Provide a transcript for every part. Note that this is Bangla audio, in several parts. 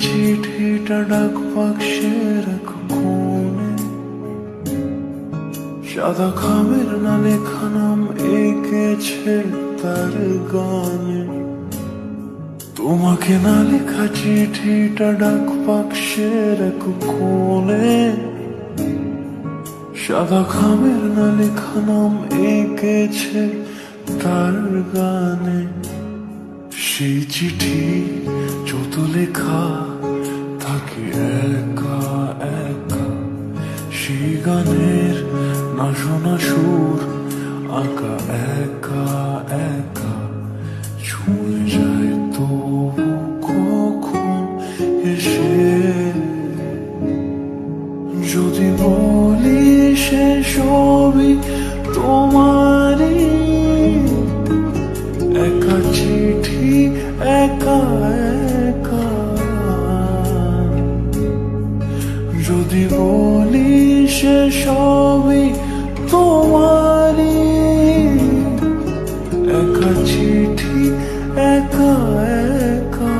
চিঠিটা ডাক বাক্সের এক কোণে, সাদা খামের না লেখা নাম এঁকেছে তার গানে। তোমাকে না লেখা চিঠিটা ডাক বাক্সের এক কোণে, সাদা খামের না লেখা নাম এঁকেছে তার গানে। সেই চিঠি যত লেখা থাকে একা একা, সেই গানের না শোনা সুর আঁকা একা একা ছুঁয়ে যায় তবু কখন এসে। যদি বলি সে সবই তোমারই, একা চিঠি একা একা। যদি বলি সে সবই তোমারই, একা চিঠি একা একা।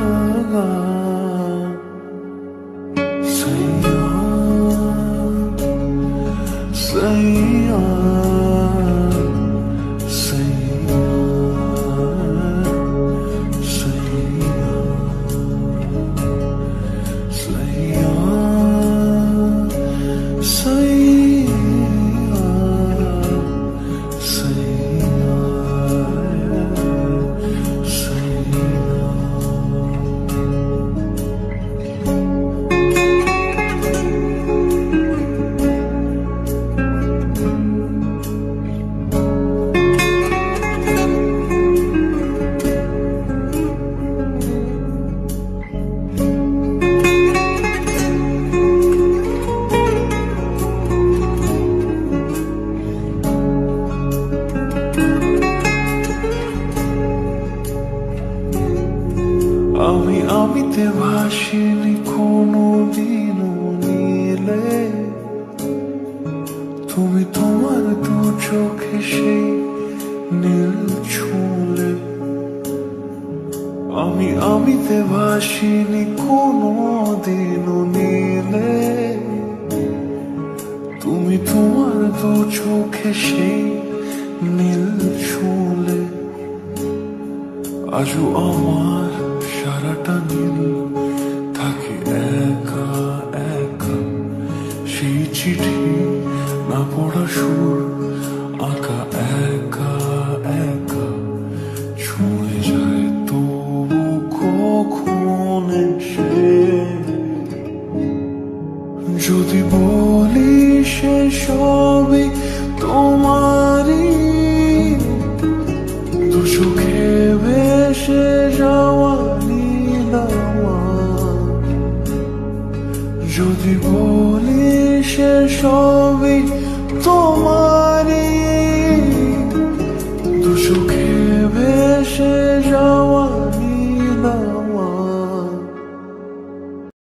সাইয়া সাইয়া আমিতে ভাসিনি কোনো দিনও নীলে, তুমি তোমার দু চোখে সেই নীল ছুঁলে। আমিতে ভাসিনি কোনো দিনও নীলে, তুমি তোমার দু চোখে সেই নীল ছুঁলে। আজও আমার সারাটা নীল থাকে একা একা, সেই চিঠি না পড়া সুর আঁকা একা একা ছুঁয়ে যায় তবু কখন এসে। যদি বলি সে সবই তোমারই, দু চোখে ভেসে যাওয়া নীলামা। যদি বলি সে সবই তোমার,